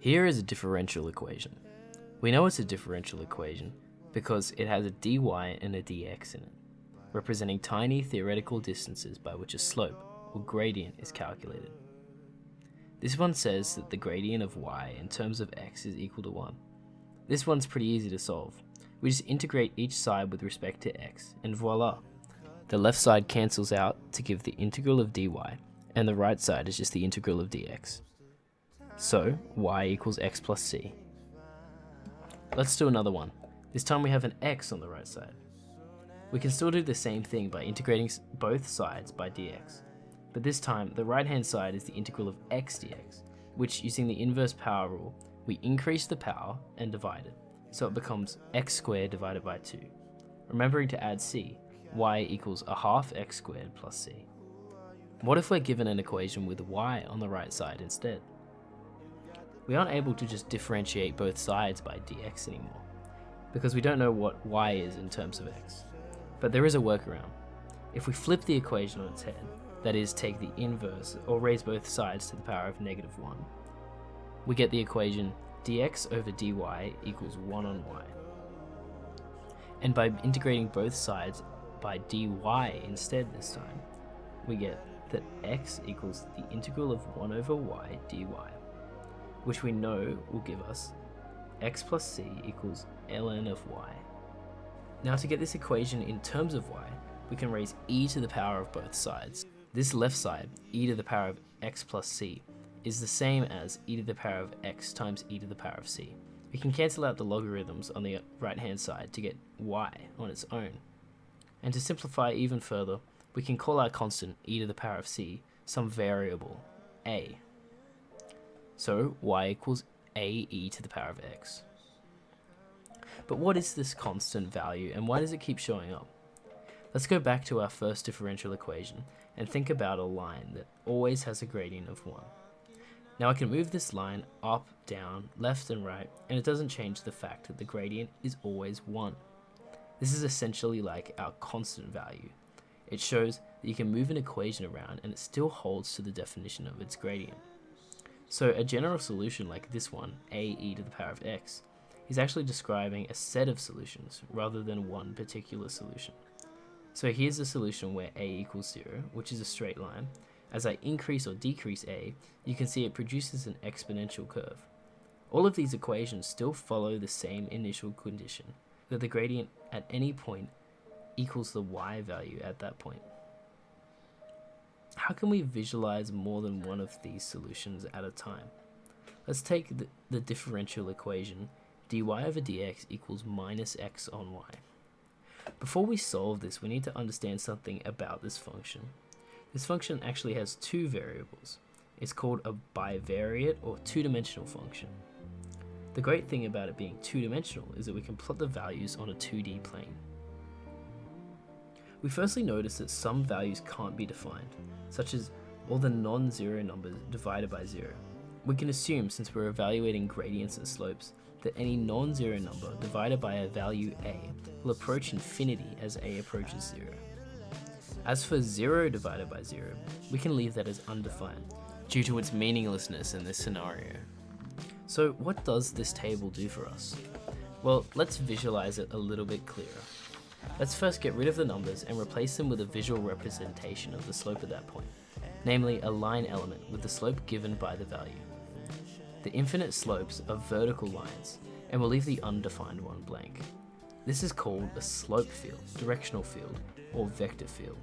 Here is a differential equation. We know it's a differential equation because it has a dy and a dx in it, representing tiny theoretical distances by which a slope, or gradient, is calculated. This one says that the gradient of y in terms of x is equal to 1. This one's pretty easy to solve. We just integrate each side with respect to x, and voila! The left side cancels out to give the integral of dy, and the right side is just the integral of dx. So, y equals x plus c. Let's do another one. This time we have an x on the right side. We can still do the same thing by integrating both sides by dx, but this time the right hand side is the integral of x dx, which, using the inverse power rule, we increase the power and divide it, so it becomes x squared divided by 2. Remembering to add c, y equals a half x squared plus c. What if we're given an equation with y on the right side instead? We aren't able to just differentiate both sides by dx anymore, because we don't know what y is in terms of x. But there is a workaround. If we flip the equation on its head, that is, take the inverse or raise both sides to the power of -1, we get the equation dx over dy equals 1 on y. And by integrating both sides by dy instead this time, we get that x equals the integral of 1 over y dy, which we know will give us x plus c equals ln of y. Now, to get this equation in terms of y, we can raise e to the power of both sides. This left side, e to the power of x plus c, is the same as e to the power of x times e to the power of c. We can cancel out the logarithms on the right hand side to get y on its own. And to simplify even further, we can call our constant e to the power of c some variable, a. So y equals a e to the power of x. But what is this constant value, and why does it keep showing up? Let's go back to our first differential equation and think about a line that always has a gradient of 1. Now I can move this line up, down, left and right, and it doesn't change the fact that the gradient is always 1. This is essentially like our constant value. It shows that you can move an equation around and it still holds to the definition of its gradient. So a general solution like this one, a e to the power of x, is actually describing a set of solutions rather than one particular solution. So here's a solution where a equals 0, which is a straight line. As I increase or decrease a, you can see it produces an exponential curve. All of these equations still follow the same initial condition, that the gradient at any point equals the y value at that point. How can we visualize more than one of these solutions at a time? Let's take the differential equation dy over dx equals minus x on y. Before we solve this, we need to understand something about this function. This function actually has two variables. It's called a bivariate or two-dimensional function. The great thing about it being two-dimensional is that we can plot the values on a 2D plane. We firstly notice that some values can't be defined, such as all the non-zero numbers divided by 0. We can assume, since we're evaluating gradients and slopes, that any non-zero number divided by a value a will approach infinity as a approaches 0. As for 0 divided by 0, we can leave that as undefined, due to its meaninglessness in this scenario. So what does this table do for us? Well, let's visualize it a little bit clearer. Let's first get rid of the numbers and replace them with a visual representation of the slope at that point, namely a line element with the slope given by the value. The infinite slopes are vertical lines, and we'll leave the undefined one blank. This is called a slope field, directional field, or vector field.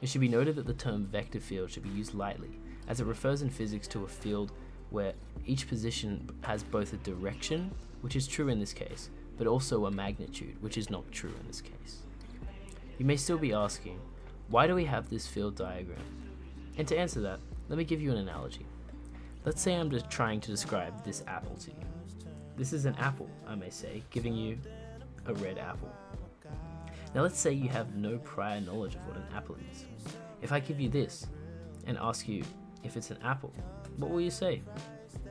It should be noted that the term vector field should be used lightly, as it refers in physics to a field where each position has both a direction, which is true in this case, but also a magnitude, which is not true in this case. You may still be asking, why do we have this field diagram? And to answer that, let me give you an analogy. Let's say I'm just trying to describe this apple to you. This is an apple, I may say, giving you a red apple. Now let's say you have no prior knowledge of what an apple is. If I give you this and ask you if it's an apple, what will you say?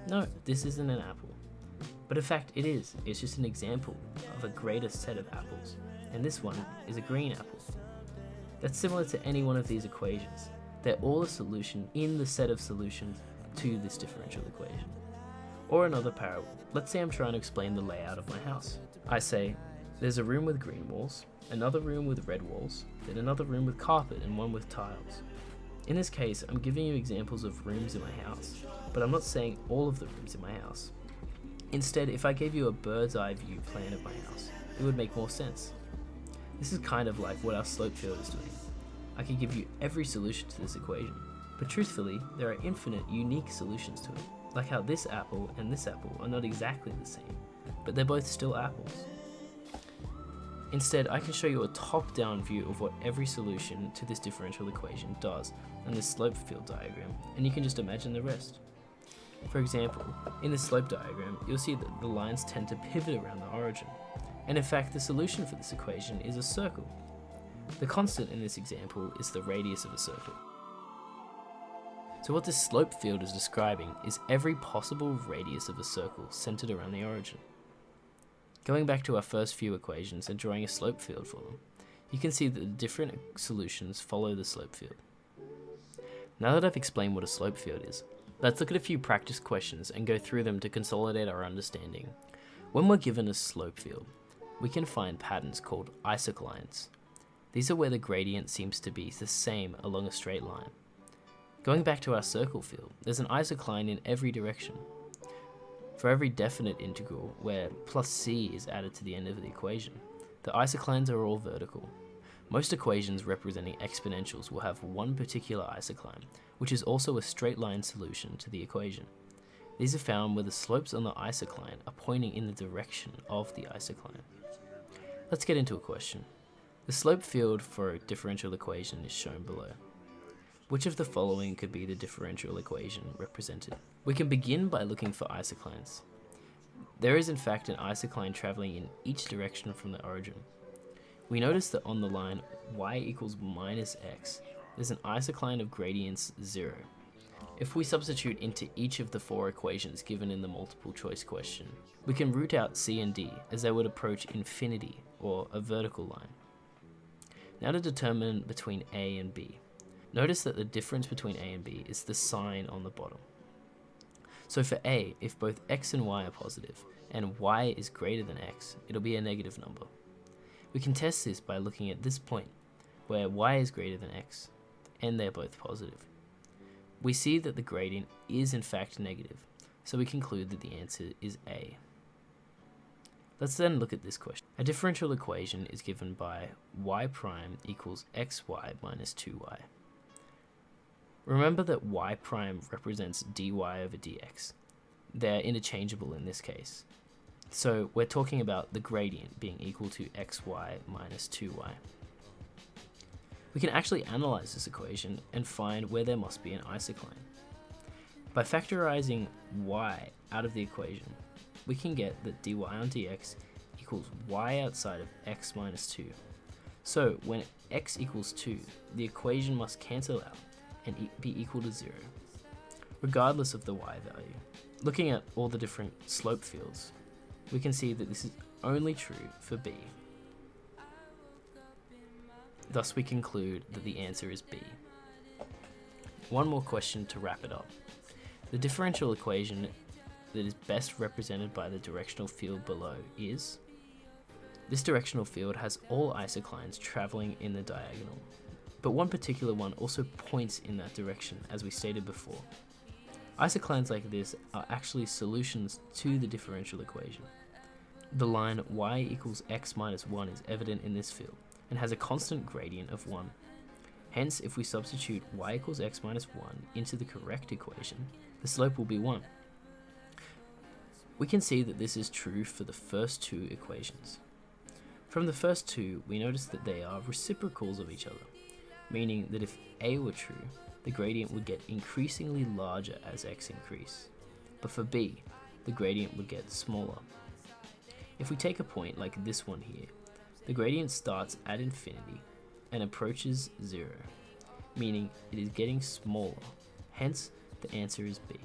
No, this isn't an apple. But in fact it is. It's just an example of a greater set of apples, and this one is a green apple. That's similar to any one of these equations. They're all a solution in the set of solutions to this differential equation. Or another parable. Let's say I'm trying to explain the layout of my house. I say, there's a room with green walls, another room with red walls, then another room with carpet and one with tiles. In this case, I'm giving you examples of rooms in my house, but I'm not saying all of the rooms in my house. Instead, if I gave you a bird's eye view plan of my house, it would make more sense. This is kind of like what our slope field is doing. I could give you every solution to this equation, but truthfully, there are infinite unique solutions to it, like how this apple and this apple are not exactly the same, but they're both still apples. Instead, I can show you a top-down view of what every solution to this differential equation does in this slope field diagram, and you can just imagine the rest. For example, in this slope diagram, you'll see that the lines tend to pivot around the origin, and in fact the solution for this equation is a circle. The constant in this example is the radius of a circle. So what this slope field is describing is every possible radius of a circle centered around the origin. Going back to our first few equations and drawing a slope field for them, you can see that the different solutions follow the slope field. Now that I've explained what a slope field is, let's look at a few practice questions and go through them to consolidate our understanding. When we're given a slope field, we can find patterns called isoclines. These are where the gradient seems to be the same along a straight line. Going back to our circle field, there's an isocline in every direction. For every definite integral where plus c is added to the end of the equation, the isoclines are all vertical. Most equations representing exponentials will have one particular isocline, which is also a straight line solution to the equation. These are found where the slopes on the isocline are pointing in the direction of the isocline. Let's get into a question. The slope field for a differential equation is shown below. Which of the following could be the differential equation represented? We can begin by looking for isoclines. There is in fact an isocline traveling in each direction from the origin. We notice that on the line y equals minus x, there's an isocline of gradients 0. If we substitute into each of the four equations given in the multiple choice question, we can root out c and d as they would approach infinity, or a vertical line. Now to determine between a and b. Notice that the difference between a and b is the sign on the bottom. So for a, if both x and y are positive, and y is greater than x, it'll be a negative number. We can test this by looking at this point, where y is greater than x, and they're both positive. We see that the gradient is in fact negative, so we conclude that the answer is a. Let's then look at this question. A differential equation is given by y prime equals xy minus 2y. Remember that y prime represents dy over dx. They're interchangeable in this case. So we're talking about the gradient being equal to xy minus 2y. We can actually analyze this equation and find where there must be an isocline. By factorizing y out of the equation, we can get that dy on dx equals y outside of x minus 2. So when x equals 2, the equation must cancel out and be equal to 0, regardless of the y value. Looking at all the different slope fields, we can see that this is only true for b. Thus we conclude that the answer is b. One more question to wrap it up. The differential equation that is best represented by the directional field below is... This directional field has all isoclines traveling in the diagonal, but one particular one also points in that direction, as we stated before. Isoclines like this are actually solutions to the differential equation. The line y equals x minus 1 is evident in this field, and has a constant gradient of 1. Hence, if we substitute y equals x minus 1 into the correct equation, the slope will be 1. We can see that this is true for the first two equations. From the first two, we notice that they are reciprocals of each other, meaning that if a were true, the gradient would get increasingly larger as x increase. But for b, the gradient would get smaller. If we take a point like this one here, the gradient starts at infinity and approaches 0, meaning it is getting smaller. Hence, the answer is b.